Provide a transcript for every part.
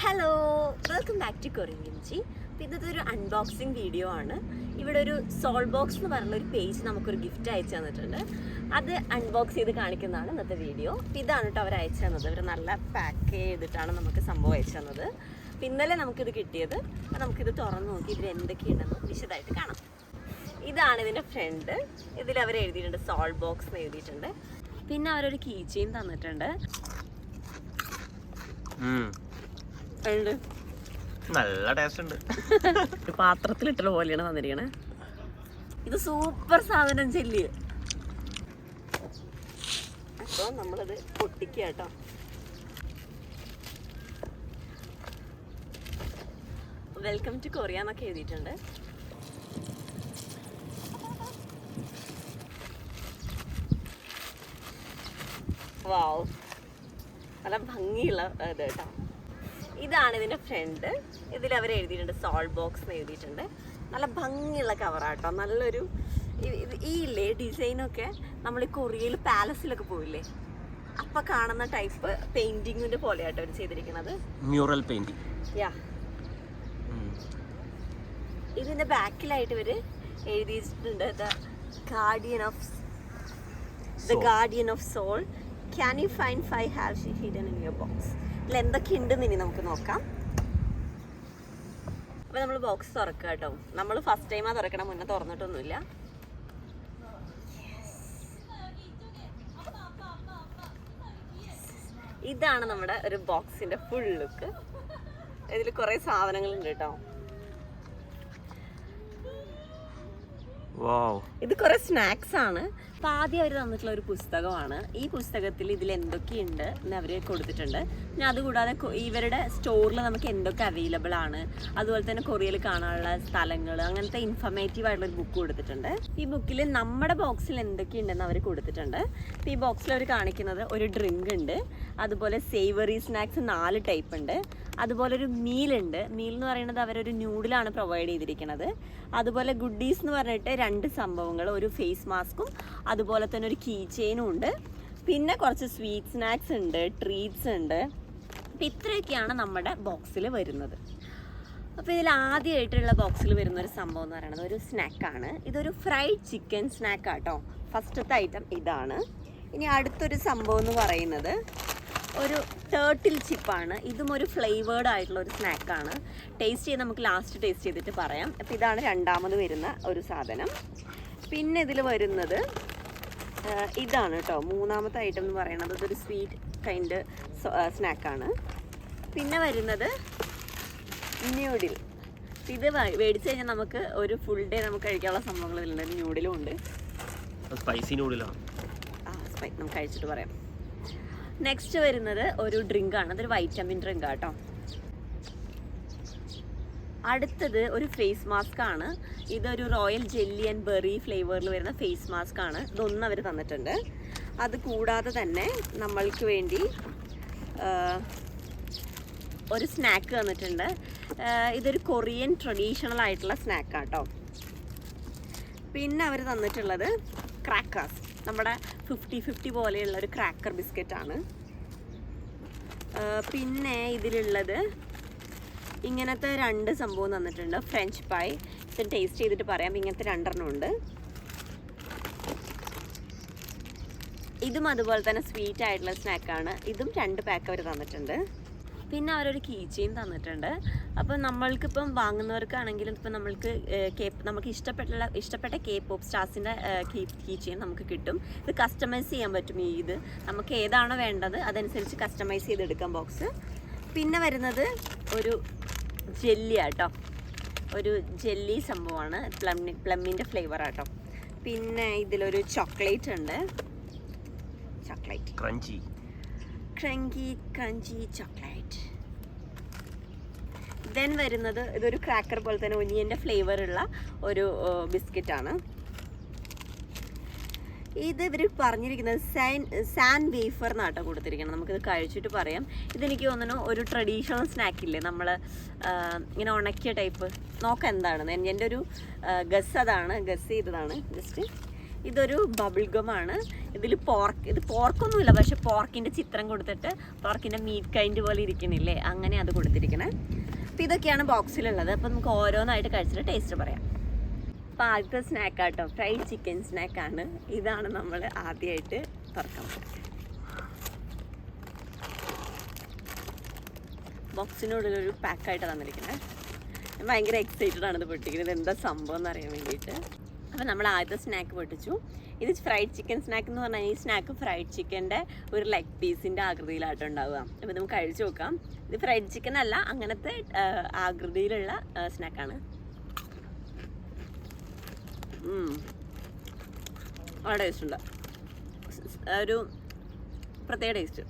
Hello, welcome back to Korean kimchi. ഇന്നത്തെ ഒരു unboxing video ആണ്. ഇവിടെ ഒരു സോൾബോക്സ് എന്ന് പറഞ്ഞ ഒരു പേജ് നമുക്കൊരു ഗിഫ്റ്റ് അയച്ചു തന്നിട്ടുണ്ട്. അത് അൺബോക്സ് ചെയ്ത് കാണിക്കുന്നതാണ് ഇന്നത്തെ വീഡിയോ. ഇതാണ് കേട്ടോ അവർ അയച്ചു തന്നത്. അവർ നല്ല പാക്ക് ചെയ്തിട്ടാണ് നമുക്ക് സംഭവം അയച്ചു തന്നത്. ഇന്നലെ നമുക്കിത് കിട്ടിയത്. നമുക്കിത് തുറന്നു നോക്കി ഇതിൽ എന്തൊക്കെയുണ്ടെന്ന് വിശദമായിട്ട് കാണാം. ഇതാണ് ഇതിൻ്റെ ഫ്രണ്ട്. ഇതിൽ അവർ എഴുതിയിട്ടുണ്ട് സോൾബോക്സ് എന്ന് എഴുതിയിട്ടുണ്ട്. പിന്നെ അവരൊരു കീ ചെയിൻ തന്നിട്ടുണ്ട്. നല്ല ടേസ്റ്റ് ഉണ്ട്. പാത്രത്തിലിട്ടുള്ള പോലെയാണ് തന്നിരിക്കണേ. ഇത് സൂപ്പർ സാധനം ചെല്ലി. അപ്പോൾ നമ്മളത് പൊട്ടിക്കുക കേട്ടോ. വെൽക്കം ടു കൊറിയ എന്നൊക്കെ എഴുതിയിട്ടുണ്ട്. വാവ്, നല്ല ഭംഗിയുള്ള ഇത് കേട്ടോ. ഇതാണ് ഇതിൻ്റെ ഫ്രണ്ട്. ഇതിൽ അവർ എഴുതിയിട്ടുണ്ട് സോൾബോക്സ് എന്ന് എഴുതിയിട്ടുണ്ട്. നല്ല ഭംഗിയുള്ള കവറാട്ടോ. നല്ലൊരു ഈ ഇല്ലേ ഡിസൈനൊക്കെ നമ്മൾ ഈ കൊറിയയിൽ പാലസിലൊക്കെ പോയില്ലേ, അപ്പം കാണുന്ന ടൈപ്പ് പെയിൻറ്റിങ്ങിൻ്റെ പോലെയാട്ടോ അവർ ചെയ്തിരിക്കുന്നത്. Mural painting. യാ, ഇതിൻ്റെ ബാക്കിലായിട്ട് ഇവർ എഴുതിയിട്ടുണ്ട് the guardian of soul. Can you find 5 hash hidden in your box. ഇതിൽ എന്തൊക്കെയുണ്ടെന്ന് ഇനി നമുക്ക് നോക്കാം. അപ്പോൾ നമ്മൾ ബോക്സ് തുറക്കുക കേട്ടോ. നമ്മൾ ഫസ്റ്റ് ടൈമാണ് തുറക്കണം, മുന്നേ തുറന്നിട്ടൊന്നുമില്ല. ഇതാണ് നമ്മുടെ ഒരു ബോക്സിൻ്റെ ഫുൾ ലുക്ക്. ഇതിൽ കുറേ സാധനങ്ങളുണ്ട് കേട്ടോ. ഇത് കുറെ സ്നാക്സ് ആണ്. അപ്പൊ ആദ്യം അവർ തന്നിട്ടുള്ള ഒരു പുസ്തകമാണ്. ഈ പുസ്തകത്തിൽ ഇതിൽ എന്തൊക്കെയുണ്ട് എന്ന് അവർ കൊടുത്തിട്ടുണ്ട്. പിന്നെ അതുകൂടാതെ ഇവരുടെ സ്റ്റോറിൽ നമുക്ക് എന്തൊക്കെ അവൈലബിൾ ആണ്, അതുപോലെ തന്നെ കൊറിയയിൽ കാണാനുള്ള സ്ഥലങ്ങൾ, അങ്ങനത്തെ ഇൻഫർമേറ്റീവ് ആയിട്ടുള്ള ഒരു ബുക്ക് കൊടുത്തിട്ടുണ്ട്. ഈ ബുക്കിൽ നമ്മുടെ ബോക്സിൽ എന്തൊക്കെയുണ്ടെന്ന് അവർ കൊടുത്തിട്ടുണ്ട്. ഈ ബോക്സിൽ അവർ കാണിക്കുന്നത് ഒരു ഡ്രിങ്ക് ഉണ്ട്, അതുപോലെ സേവറി സ്നാക്സ് 4 ടൈപ്പ് ഉണ്ട്, അതുപോലെ ഒരു മീലുണ്ട്. മീൽ എന്ന് പറയുന്നത് അവരൊരു ന്യൂഡിലാണ് പ്രൊവൈഡ് ചെയ്തിരിക്കുന്നത്. അതുപോലെ ഗുഡീസ് എന്ന് പറഞ്ഞിട്ട് 2 സംഭവങ്ങൾ, ഒരു ഫേസ് മാസ്കും അതുപോലെ തന്നെ ഒരു കീ ചെയിനും ഉണ്ട്. പിന്നെ കുറച്ച് സ്വീറ്റ് സ്നാക്സ് ഉണ്ട്, ട്രീറ്റ്സ് ഉണ്ട്. അപ്പം ഇത്രയൊക്കെയാണ് നമ്മുടെ ബോക്സിൽ വരുന്നത്. അപ്പോൾ ഇതിൽ ആദ്യമായിട്ടുള്ള ബോക്സിൽ വരുന്ന ഒരു സംഭവം എന്ന് പറയുന്നത് ഒരു സ്നാക്കാണ്. ഇതൊരു ഫ്രൈഡ് ചിക്കൻ സ്നാക്കാട്ടോ. ഫസ്റ്റത്തെ ഐറ്റം ഇതാണ്. ഇനി അടുത്തൊരു സംഭവം എന്ന് പറയുന്നത് ഒരു ടേർട്ടിൽ ചിപ്പാണ്. ഇതും ഒരു ഫ്ലേവേർഡ് ആയിട്ടുള്ള ഒരു സ്നാക്കാണ്. ടേസ്റ്റ് ചെയ്ത് നമുക്ക് ലാസ്റ്റ് ടേസ്റ്റ് ചെയ്തിട്ട് പറയാം. അപ്പോൾ ഇതാണ് രണ്ടാമത് വരുന്ന ഒരു സാധനം. പിന്നെ ഇതിൽ വരുന്നത് ഇതാണ് കേട്ടോ. മൂന്നാമത്തെ ഐറ്റം എന്ന് പറയുന്നത് ഇതൊരു സ്വീറ്റ് കൈൻഡ് സ്നാക്കാണ്. പിന്നെ വരുന്നത് ന്യൂഡിൽ. ഇത് മേടിച്ച് കഴിഞ്ഞാൽ നമുക്ക് ഒരു ഫുൾ ഡേ നമുക്ക് കഴിക്കാനുള്ള സംഭവങ്ങൾ ഇതിലുണ്ട്. ന്യൂഡിലും ഉണ്ട്. സ്പൈസി നൂഡിലാണ്. നമുക്ക് കഴിച്ചിട്ട് പറയാം. നെക്സ്റ്റ് വരുന്നത് ഒരു ഡ്രിങ്കാണ്. അതൊരു വൈറ്റമിൻ ഡ്രിങ്ക് ആട്ടോ. അടുത്തത് ഒരു ഫേസ് മാസ്ക് ആണ്. ഇതൊരു റോയൽ ജെല്ലി ആൻഡ് ബെറി ഫ്ലേവറിൽ വരുന്ന ഫേസ് മാസ്ക് ആണ്. ഇതൊന്നും അവർ തന്നിട്ടുണ്ട്. അത് കൂടാതെ തന്നെ നമ്മൾക്ക് വേണ്ടി ഒരു സ്നാക്ക് തന്നിട്ടുണ്ട്. ഇതൊരു കൊറിയൻ ട്രഡീഷണൽ ആയിട്ടുള്ള സ്നാക്കാട്ടോ. പിന്നെ അവർ തന്നിട്ടുള്ളത് ക്രാക്കേഴ്സ്. നമ്മുടെ 50-50 പോലെയുള്ള ഒരു ക്രാക്കർ ബിസ്ക്കറ്റാണ്. പിന്നെ ഇതിലുള്ളത് ഇങ്ങനത്തെ 2 സംഭവം തന്നിട്ടുണ്ട്. French pi. ഇത് ടേസ്റ്റ് ചെയ്തിട്ട് പറയാം. ഇങ്ങനത്തെ 2 ഉണ്ട്. ഇതും അതുപോലെ തന്നെ സ്വീറ്റ് ആയിട്ടുള്ള സ്നാക്കാണ്. ഇതും 2 പാക്ക് അവർ തന്നിട്ടുണ്ട്. പിന്നെ അവരൊരു കീ ചെയിൻ തന്നിട്ടുണ്ട്. അപ്പം നമ്മൾക്കിപ്പം വാങ്ങുന്നവർക്കാണെങ്കിലും ഇപ്പം നമുക്ക് ഇഷ്ടപ്പെട്ട കെ പോപ്പ് സ്റ്റാർസിൻ്റെ കീ ചെയിൻ നമുക്ക് കിട്ടും. ഇത് കസ്റ്റമൈസ് ചെയ്യാൻ പറ്റും. ഇത് നമുക്ക് ഏതാണോ വേണ്ടത് അതനുസരിച്ച് കസ്റ്റമൈസ് ചെയ്തെടുക്കാം ബോക്സ്. പിന്നെ വരുന്നത് ഒരു ജെല്ലി ആട്ടോ. ഒരു ജെല്ലി സംഭവമാണ്. പ്ലമ്മിൻ്റെ ഫ്ലേവർ ആട്ടോ. പിന്നെ ഇതിലൊരു ചോക്ലേറ്റ് ഉണ്ട്. Chocolate crunchy chocolate. ദെൻ വരുന്നത് ഇതൊരു ക്രാക്കർ പോലെ തന്നെ ഒനിയൻ്റെ ഫ്ലേവർ ഉള്ള ഒരു ബിസ്ക്കറ്റാണ്. ഇത് ഇവർ പറഞ്ഞിരിക്കുന്നത് സാൻ വേഫർ എന്നാട്ടോ കൊടുത്തിരിക്കണം. നമുക്കിത് കഴിച്ചിട്ട് പറയാം. ഇതെനിക്ക് തോന്നുന്നു ഒരു ട്രഡീഷണൽ സ്നാക്കില്ലേ, നമ്മൾ ഇങ്ങനെ ഉണക്കിയ ടൈപ്പ്. നോക്കാം എന്താണെന്ന്. എൻ്റെ ഒരു ഗസ് ചെയ്തതാണ് ജസ്റ്റ്. ഇതൊരു ബബിൾ ഗമാണ്. ഇതിൽ ഇത് പോർക്കൊന്നുമില്ല, പക്ഷെ പോർക്കിൻ്റെ ചിത്രം കൊടുത്തിട്ട് പോർക്കിൻ്റെ മീറ്റ് കൈൻഡ് പോലെ ഇരിക്കണില്ലേ, അങ്ങനെ അത് കൊടുത്തിരിക്കണേ. അപ്പോൾ ഇതൊക്കെയാണ് ബോക്സിലുള്ളത്. അപ്പോൾ നമുക്ക് ഓരോന്നായിട്ട് കഴിച്ചിട്ട് ടേസ്റ്റ് പറയാം. അപ്പോൾ ആദ്യത്തെ സ്നാക്കാട്ടോ, ഫ്രൈഡ് ചിക്കൻ സ്നാക്കാണ്. ഇതാണ് നമ്മൾ ആദ്യമായിട്ട് തുറക്കാൻ പോകുന്നത്. ബോക്സിനുള്ളിലൊരു പാക്കായിട്ട് തന്നിരിക്കുന്നത്. ഞാൻ ഭയങ്കര എക്സൈറ്റഡ് ആണ് ഇത് പൊട്ടിക്കുന്നത്, എന്താ സംഭവം എന്ന് അറിയാൻ വേണ്ടിയിട്ട്. അപ്പോൾ നമ്മൾ ആദ്യത്തെ സ്നാക്ക് പൊട്ടിച്ചു. ഇത് ഫ്രൈഡ് ചിക്കൻ സ്നാക്ക് എന്ന് പറഞ്ഞാൽ ഈ സ്നാക്ക് ഫ്രൈഡ് ചിക്കൻ്റെ ഒരു ലെഗ് പീസിൻ്റെ ആകൃതിയിലായിട്ട് ഉണ്ടാവുക. അപ്പോൾ നമുക്ക് കഴിച്ചു നോക്കാം. ഇത് ഫ്രൈഡ് ചിക്കൻ അല്ല, അങ്ങനത്തെ ആകൃതിയിലുള്ള സ്നാക്കാണ്. വളരെ ടേസ്റ്റ് ഉണ്ട്, ഒരു പ്രത്യേക ടേസ്റ്റ്,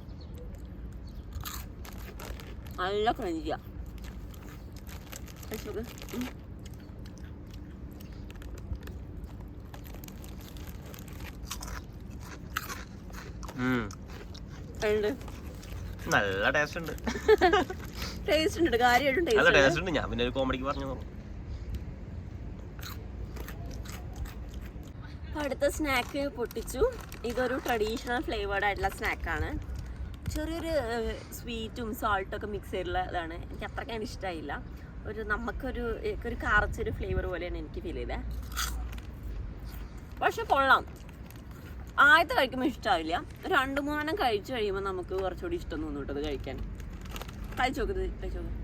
നല്ല ക്രഞ്ചിയാ. നല്ല ടേസ്റ്റ് ഉണ്ട്. ടേസ്റ്റ് ഉണ്ട്, കാര്യമായിട്ടും ടേസ്റ്റ് ഉണ്ട്. ഞാൻ പിന്നെ ഒരു കോമഡിക്ക് പറഞ്ഞു. അടുത്ത സ്നാക്ക് പൊട്ടിച്ചു. ഇതൊരു ട്രഡീഷണൽ ഫ്ലേവേർഡ് ആയിട്ടുള്ള സ്നാക്കാണ്. ചെറിയൊരു സ്വീറ്റും സോൾട്ടും ഒക്കെ മിക്സ് ചെയ്തിട്ടുള്ള ഇതാണ്. എനിക്ക് അത്രയ്ക്ക് ഇഷ്ടമായില്ല. നമുക്കൊരു കറച്ചൊരു ഫ്ലേവർ പോലെയാണ് എനിക്ക് ഫീൽ ചെയ്തത്. പക്ഷെ കൊള്ളാം. ആദ്യത്തെ കഴിക്കുമ്പോൾ ഇഷ്ടമാവില്ല, 2-3 കഴിച്ചു കഴിയുമ്പോൾ നമുക്ക് കുറച്ചുകൂടി ഇഷ്ടം തോന്നും കേട്ടോ അത് കഴിക്കാൻ. കഴിച്ചു നോക്കുന്നത്, കഴിച്ചു നോക്ക്.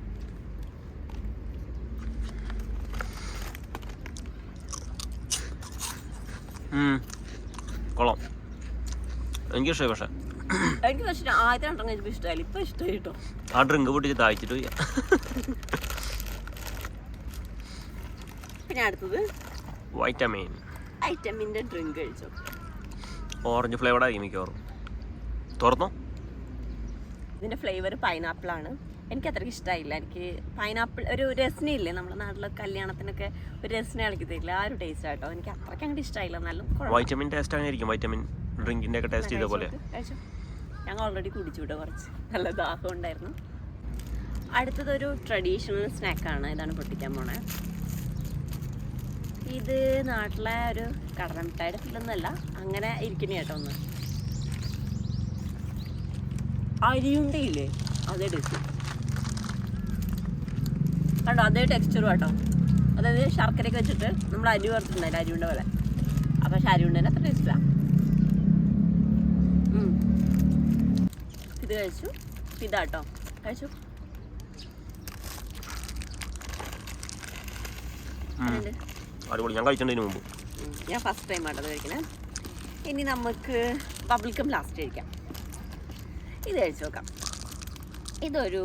കൊള്ളാം, എനിക്ക് ഇഷ്ടമായി. പക്ഷെ എനിക്ക് പക്ഷേ ആദ്യത്തെ 2 കഴിച്ചപ്പോൾ ഇഷ്ടമായില്ല, ഇപ്പം ഇഷ്ടമായി കേട്ടോ. ആ ഡ്രിങ്ക് പൊട്ടിച്ച് താഴ്ച്ചിട്ട് പോയി. പിന്നെ അടുത്തത് വൈറ്റമിൻ്റെ ഡ്രിങ്ക് കഴിച്ചു. ഓറഞ്ച് ഫ്ലേവർഡ് ആയിരിക്കും മിക്കവാറും. തുറന്നോ? ഇതിൻ്റെ ഫ്ലേവർ പൈനാപ്പിൾ ആണ്. എനിക്ക് അത്രയ്ക്ക് ഇഷ്ടമായില്ല. എനിക്ക് പൈനാപ്പിൾ ഒരു രസനയില്ലേ, നമ്മുടെ നാട്ടിലെ കല്യാണത്തിനൊക്കെ ഒരു രസന കളിക്കി തരില്ല, ആ ഒരു ടേസ്റ്റ് ആട്ടോ. എനിക്ക് അത്രയ്ക്ക് അങ്ങോട്ട് ഇഷ്ടമായില്ല. എന്നാലും വൈറ്റമിൻ ടേസ്റ്റ് ആയിരിക്കും, വൈറ്റമിൻ ഡ്രിങ്കിൻ്റെ ഒക്കെ ടേസ്റ്റ് ചെയ്ത പോലെ. കഴിച്ചു, ഞങ്ങൾ ഓൾറെഡി കുടിച്ചു വിട്ടോ, കുറച്ച് നല്ല ദാഹം ഉണ്ടായിരുന്നു. അടുത്തതൊരു ട്രഡീഷണൽ സ്നാക്കാണ്. ഇതാണ് പൊട്ടിക്കാൻ പോണേ. ഇത് നാട്ടിലെ ഒരു കടലമിഠായിയുടെ ഫില്ലൊന്നുമല്ല, അങ്ങനെ ഇരിക്കണ കേട്ടോ. ഒന്ന് അരിയുണ്ടയില്ലേ, അതേ ടേസ്റ്റ് കണ്ടോ, അതേ ടെക്സ്ചറും കേട്ടോ. അതായത് ശർക്കരയൊക്കെ വെച്ചിട്ട് നമ്മൾ അരി വറുത്തിട്ടുണ്ടായില്ല, അരിയുണ്ട പോലെ. പക്ഷെ അരിയുണ്ടേനെ അത്ര ടേസ്റ്റില്ല. ഇത് കഴിച്ചു. ഇതാട്ടോ കഴിച്ചു. ഞാൻ കഴിച്ചതിന് മുമ്പ് ഞാൻ ഫസ്റ്റ് ടൈം ആട്ടോ അത് കഴിക്കണേ. ഇനി നമുക്ക് ബബിൾഗം ലാസ്റ്റ് കഴിക്കാം. ഇത് കഴിച്ചു നോക്കാം. ഇതൊരു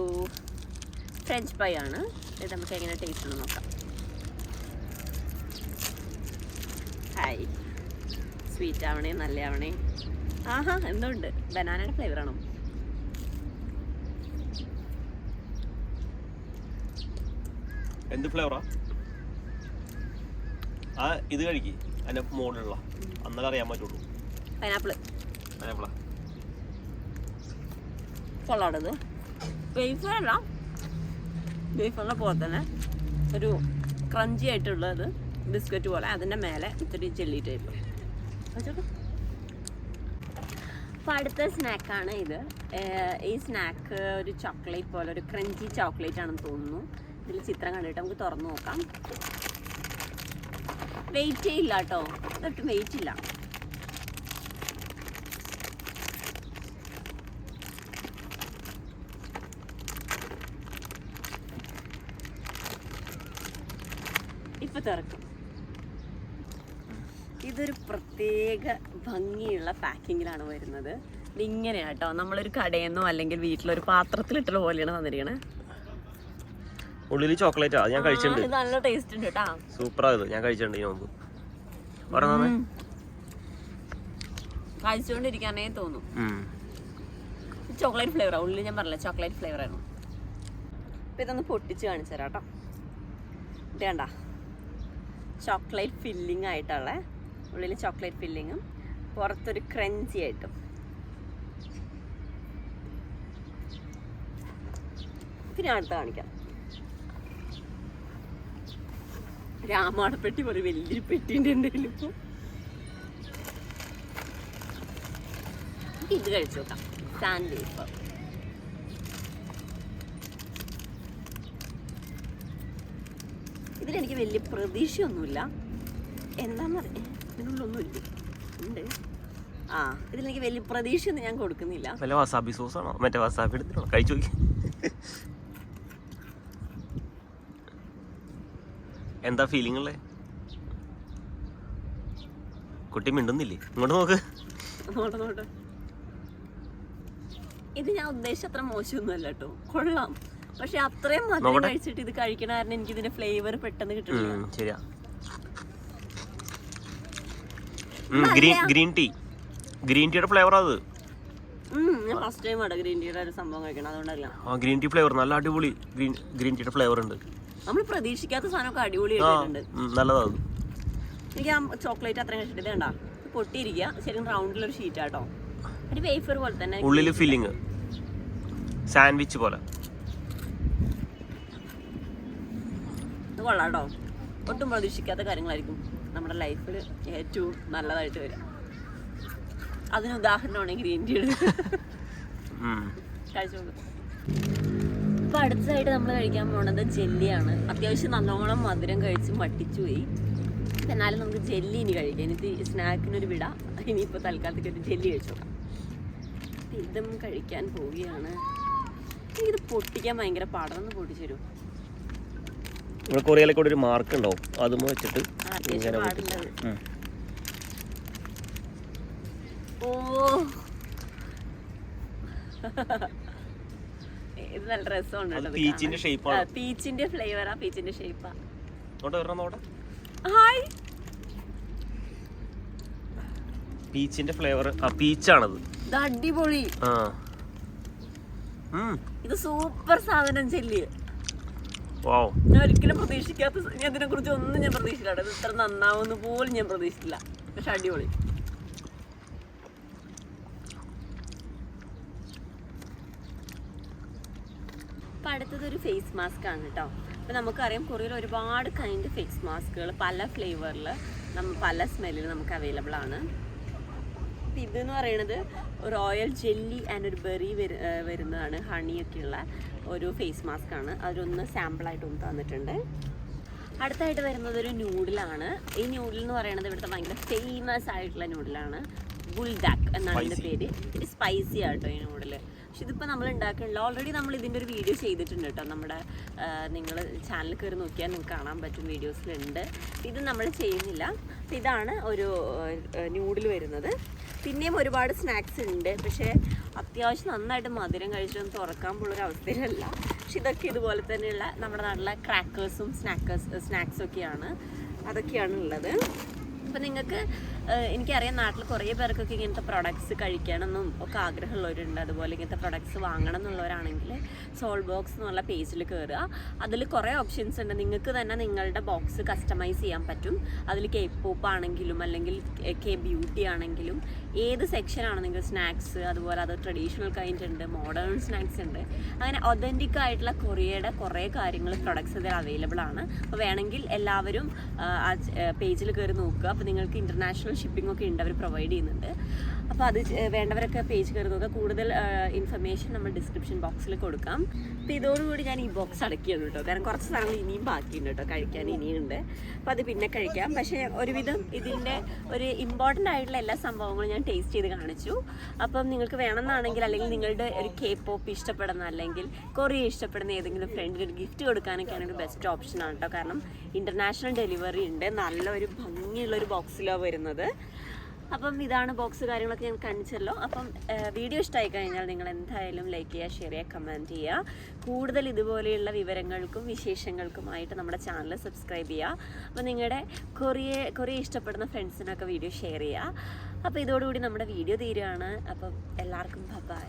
ഫ്രഞ്ച് ഫ്രൈ ആണ്. ഇത് നമുക്ക് എങ്ങനെ ടേസ്റ്റ് ഉണ്ടെന്ന് നോക്കാം. ഹായ്, സ്വീറ്റ് ആവണേ, നല്ല ആവണേ. ആഹാ, എന്തുണ്ട്, ബനാനയുടെ ഫ്ലേവറാണോ? എന്ത് ഫ്ലേവറാ? ആ ഇത് കഴിക്ക്, അതിന്റെ മുകളിലുള്ള അന്നേരം അറിയാൻ പറ്റുള്ളൂ. പൈനാപ്പിളാ കൊള്ളാടത്. വേഫറല്ല, വേഫറിനെ പോലെ തന്നെ ഒരു ക്രഞ്ചി ആയിട്ടുള്ളത് ബിസ്ക്കറ്റ് പോലെ, അതിൻ്റെ മേലെ ഇത്തിരി ജെല്ലി ടൈപ്പ്. അപ്പോൾ അടുത്ത സ്നാക്കാണ് ഇത്. ഈ സ്നാക്ക് ഒരു ചോക്ലേറ്റ് പോലെ, ഒരു ക്രഞ്ചി ചോക്ലേറ്റ് ആണെന്ന് തോന്നുന്നു. ഇതിൽ ചിത്രം കണ്ടിട്ട് നമുക്ക് തുറന്നു നോക്കാം. വെയിറ്റേ ഇല്ല കേട്ടോ, ഇതൊട്ടും വെയിറ്റ് ഇല്ല. ഇപ്പൊ തുറക്കും. ഇതൊരു പ്രത്യേക ഭംഗിയുള്ള പാക്കിങ്ങിലാണ് വരുന്നത്. ഇതിങ്ങനെയാണ് കേട്ടോ, നമ്മളൊരു കടയിൽ നിന്നോ അല്ലെങ്കിൽ വീട്ടിലൊരു പാത്രത്തിലിട്ടുള്ള പോലെയാണ് തന്നിരിക്കണേ. ഉള്ളിൽ ചോക്ലേറ്റാ, ഞാൻ കഴിച്ചിട്ടുണ്ട്. നല്ല ടേസ്റ്റ് ഉണ്ട് കേട്ടോ, സൂപ്പറാ. ഇത് ഞാൻ കഴിച്ചിട്ടുണ്ട് ഇതിനു മുമ്പ്. കഴിച്ചുകൊണ്ടിരിക്കാനേ തോന്നും. ചോക്ലേറ്റ് ഫ്ലേവറാ ഉള്ളിൽ, ഞാൻ പറഞ്ഞില്ല ചോക്ലേറ്റ് ഫ്ലേവറാണ്. അപ്പം ഇതൊന്ന് പൊട്ടിച്ച് കാണിച്ചു തരാം കേട്ടോ. ഇത് കണ്ട, ചോക്ലേറ്റ് ഫില്ലിംഗ് ആയിട്ടുള്ള, ഉള്ളിൽ ചോക്ലേറ്റ് ഫില്ലിങ്ങും പുറത്തൊരു ക്രഞ്ചി ആയിട്ടും. പിന്നെ അടുത്ത കാണിക്കാം. രാമാടപ്പെട്ടി പോലെ വലിയൊരു പെട്ടിൻ്റെ എന്തെങ്കിലും ഇപ്പോൾ ഇത് കഴിച്ചു നോക്കാം. Sand wafer. ഇതിലെനിക്ക് വലിയ പ്രതീക്ഷയൊന്നുമില്ല. എന്താണെന്നറിയാം, ഇതിനുള്ളൊന്നും ഇല്ല. ഉണ്ട്. ആ, ഇതിലെനിക്ക് വലിയ പ്രതീക്ഷയൊന്നും ഞാൻ കൊടുക്കുന്നില്ല. വല്ല വസാബി സോസാണോ? മറ്റേ വസാബി എടുത്തിട്ടോ കഴിച്ചു നോക്കി. എന്താ ഫീലിംഗ് ഉള്ളേ? കുട്ടി മിണ്ടുന്നില്ലേ? ഇങ്ങോട്ട് നോക്ക്. നോട്ടെ. ഇത് ഞാൻ ഉദ്ദേശിച്ച അത്ര മോശമൊന്നുമല്ല കേട്ടോ, കൊള്ളാം. പക്ഷെ അത്രയും മധുരം കഴിച്ചിട്ട് ഇത് കഴിക്കണ കാരണം എനിക്ക് ഇതിന്റെ ഫ്ലേവർ പെട്ടെന്ന് കിട്ടുന്നില്ല. ശരിയാ. ഗ്രീൻ ടീയുടെ ഫ്ലേവർ അത്. ഞാൻ ഫസ്റ്റ് ടൈം ആണ് ഗ്രീൻ ടീയുടെ ഒരു സംഭവം കഴിക്കണം, അതുകൊണ്ടല്ല. ഗ്രീൻ ടീ ഫ്ലേവർ നല്ല അടിപൊളി. ഗ്രീൻ ടീയുടെ ഫ്ലേവർ ഉണ്ട്. നമ്മൾ പ്രതീക്ഷിക്കാത്ത സാധനമൊക്കെ അടിപൊളി ആയിട്ടുണ്ട്. നല്ലതാ. എനിക്ക് ആ ചോക്ലേറ്റ് അത്രയും കഴിച്ചിട്ട് ഇതേണ്ട പൊട്ടിയിരിക്കുക. ശരിക്കും റൗണ്ടിലൊരു ഷീറ്റ് ആട്ടോ. ഒരു വേഫർ പോലെ തന്നെ, ഉള്ളില് ഫില്ലിങ് സാൻഡ്വിച്ച് പോലെ. ഇത് കൊള്ളാട്ടോ. ഒട്ടും പ്രതീക്ഷിക്കാത്ത കാര്യങ്ങളായിരിക്കും നമ്മുടെ ലൈഫിൽ ഏറ്റവും നല്ലതായിട്ട് വരിക. അതിന് ഉദാഹരണമാണ് ഗ്രീൻ ടീ. കഴിച്ചോളൂ. ഇപ്പൊ അടുത്തതായിട്ട് നമ്മൾ കഴിക്കാൻ പോണത് ജെല്ലിയാണ്. അത്യാവശ്യം നല്ലോണം മധുരം കഴിച്ച് മട്ടിച്ചു പോയി. എന്നാലും നമുക്ക് ജെല്ലി ഇനി കഴിക്കാം. എനിക്ക് സ്നാക്കിനൊരു വിട. ഇനിയിപ്പോൾ തൽക്കാലത്തേക്ക് ഒരു ജെല്ലി കഴിച്ചോക്കാം. ഇതും കഴിക്കാൻ പോവുകയാണ്. എനിക്കിത് പൊട്ടിക്കാൻ ഭയങ്കര പാടാണ്. പൊട്ടിച്ചു തരും. കൊറിയയിലൊക്കെ ഒരു മാർക്ക് ഉണ്ടാവും, അതും വെച്ചിട്ട് അത്യാവശ്യം പാടുള്ളത്. ഓ, ഇത് നല്ല രസമുണ്ട്. പീച്ചിന്റെ ഷേപ്പാണ്. പീച്ചിന്റെ ഫ്ലേവറാ, പീച്ചിന്റെ ഷേപ്പാ. ഹായ്. പീച്ചിന്റെ ഫ്ലേവർ. പീച്ചാണത്. ഇത് അടിപൊളി. ഇത് സൂപ്പർ സാധനം ജെല്ലി. ഞാൻ ഒരിക്കലും പ്രതീക്ഷിക്കാത്ത, ഞാൻ ഇതിനെ കുറിച്ച് ഒന്നും ഞാൻ പ്രതീക്ഷിച്ചില്ല. ഇത് ഇത്ര നന്നാവുന്ന പോലും ഞാൻ പ്രതീക്ഷിച്ചില്ല. പക്ഷെ അടിപൊളി. അപ്പം അടുത്തതൊരു ഫേസ് മാസ്ക് ആണ് കേട്ടോ. അപ്പം നമുക്കറിയാം കൊറിയയിൽ ഒരുപാട് കൈൻഡ് ഫേസ് മാസ്കുകൾ പല ഫ്ലേവറിൽ പല സ്മെല്ലിൽ നമുക്ക് അവൈലബിൾ ആണ്. ഇതെന്ന് പറയുന്നത് റോയൽ ജെല്ലി ആൻഡ് ഒരു ബെറി വരുന്നതാണ്, ഹണിയൊക്കെയുള്ള ഒരു ഫേസ് മാസ്ക് ആണ്. അതൊന്ന് സാമ്പിളായിട്ട് ഒന്ന് തന്നിട്ടുണ്ട്. അടുത്തായിട്ട് വരുന്നത് ഒരു നൂഡിലാണ്. ഈ നൂഡിൽ എന്ന് പറയുന്നത് ഇവിടുത്തെ ഭയങ്കര ഫേമസ് ആയിട്ടുള്ള നൂഡിലാണ്. ബുൾഡാക്ക് എന്നാണ് ഇതിൻ്റെ പേര്. ഇത്തിരി സ്പൈസി ആട്ടോ ഈ നൂഡിൽ. പക്ഷെ ഇതിപ്പോൾ നമ്മൾ ഉണ്ടാക്കണില്ല. ഓൾറെഡി നമ്മൾ ഇതിൻ്റെ ഒരു വീഡിയോ ചെയ്തിട്ടുണ്ട് കേട്ടോ. നമ്മുടെ നിങ്ങൾ ചാനൽ കയറി നോക്കിയാൽ നിങ്ങൾക്ക് കാണാൻ പറ്റും, വീഡിയോസിലുണ്ട്. ഇത് നമ്മൾ ചെയ്യുന്നില്ല. ഇതാണ് ഒരു നൂഡിൽ വരുന്നത്. പിന്നെയും ഒരുപാട് സ്നാക്സ് ഉണ്ട്. പക്ഷേ അത്യാവശ്യം നന്നായിട്ട് മധുരം കഴിച്ചൊന്നും തുറക്കാൻ പോലുള്ളൊരു അവസ്ഥയിലല്ല. പക്ഷെ ഇതൊക്കെ ഇതുപോലെ തന്നെയുള്ള നമ്മുടെ നാട്ടിലെ ക്രാക്കേഴ്സും സ്നാക്സൊക്കെയാണ്, അതൊക്കെയാണ് ഉള്ളത്. അപ്പോൾ നിങ്ങൾക്ക് എനിക്കറിയാം നാട്ടിൽ കുറേ പേർക്കൊക്കെ ഇങ്ങനത്തെ പ്രൊഡക്ട്സ് കഴിക്കണമെന്നും ഒക്കെ ആഗ്രഹമുള്ളവരുണ്ട്. അതുപോലെ ഇങ്ങനത്തെ പ്രൊഡക്ട്സ് വാങ്ങണം എന്നുള്ളവരാണെങ്കിൽ സോൾബോക്സ് എന്നുള്ള പേജിൽ കയറുക. അതിൽ കുറേ ഓപ്ഷൻസ് ഉണ്ട്. നിങ്ങൾക്ക് തന്നെ നിങ്ങളുടെ ബോക്സ് കസ്റ്റമൈസ് ചെയ്യാൻ പറ്റും. അതിൽ കെ പോപ്പ് ആണെങ്കിലും അല്ലെങ്കിൽ കെ ബ്യൂട്ടി ആണെങ്കിലും ഏത് സെക്ഷനാണ് നിങ്ങൾ സ്നാക്സ്, അതുപോലെ അത് ട്രഡീഷണൽ കൈൻഡ് ഉണ്ട്, മോഡേൺ സ്നാക്സ് ഉണ്ട്. അങ്ങനെ ഒതൻറ്റിക് ആയിട്ടുള്ള കൊറിയയുടെ കുറേ കാര്യങ്ങൾ പ്രൊഡക്ട്സ് ഇതിൽ അവൈലബിൾ ആണ്. അപ്പോൾ വേണമെങ്കിൽ എല്ലാവരും ആ പേജിൽ കയറി നോക്കുക. അപ്പോൾ നിങ്ങൾക്ക് ഇൻ്റർനാഷണൽ ഷിപ്പിംഗ് ഒക്കെ ഉണ്ട്, അവർ പ്രൊവൈഡ് ചെയ്യുന്നുണ്ട്. അപ്പോൾ അത് വേണ്ടവരൊക്കെ പേജ് കയറി നോക്കുക. കൂടുതൽ ഇൻഫർമേഷൻ നമ്മൾ ഡിസ്ക്രിപ്ഷൻ ബോക്സിൽ കൊടുക്കാം. അപ്പോൾ ഇതോടുകൂടി ഞാൻ ഈ ബോക്സ് അടക്കിയാണ് കേട്ടോ. കാരണം കുറച്ച് സാധനങ്ങൾ ഇനിയും ബാക്കിയുണ്ട് കേട്ടോ, കഴിക്കാൻ ഇനിയുണ്ട്. അപ്പോൾ അത് പിന്നെ കഴിക്കാം. പക്ഷേ ഒരുവിധം ഇതിൻ്റെ ഒരു ഇമ്പോർട്ടൻ്റ് ആയിട്ടുള്ള എല്ലാ സംഭവങ്ങളും ഞാൻ ടേസ്റ്റ് ചെയ്ത് കാണിച്ചു. അപ്പം നിങ്ങൾക്ക് വേണമെന്നാണെങ്കിൽ, അല്ലെങ്കിൽ നിങ്ങളുടെ ഒരു കെ പോപ്പ് ഇഷ്ടപ്പെടുന്ന അല്ലെങ്കിൽ കൊറിയ ഇഷ്ടപ്പെടുന്ന ഏതെങ്കിലും ഫ്രണ്ടിന് ഒരു ഗിഫ്റ്റ് കൊടുക്കാനൊക്കെയാണ് ഒരു ബെസ്റ്റ് ഓപ്ഷനാണ് കേട്ടോ. കാരണം ഇൻ്റർനാഷണൽ ഡെലിവറി ഉണ്ട്. നല്ലൊരു ഭംഗിയുള്ളൊരു ബോക്സിലാണ് വരുന്നത്. അപ്പം ഇതാണ് ബോക്സ്, കാര്യങ്ങളൊക്കെ ഞാൻ കാണിച്ചല്ലോ. അപ്പം വീഡിയോ ഇഷ്ടമായി കഴിഞ്ഞാൽ നിങ്ങൾ എന്തായാലും ലൈക്ക് ചെയ്യുക, ഷെയർ ചെയ്യുക, കമൻറ്റ് ചെയ്യുക. കൂടുതൽ ഇതുപോലെയുള്ള വിവരങ്ങൾക്കും വിശേഷങ്ങൾക്കുമായിട്ട് നമ്മുടെ ചാനൽ സബ്സ്ക്രൈബ് ചെയ്യുക. അപ്പോൾ നിങ്ങളുടെ കൊറിയ ഇഷ്ടപ്പെടുന്ന ഫ്രണ്ട്സിനൊക്കെ വീഡിയോ ഷെയർ ചെയ്യുക. അപ്പോൾ ഇതോടുകൂടി നമ്മുടെ വീഡിയോ തീരുകയാണ്. അപ്പം എല്ലാവർക്കും ബൈ.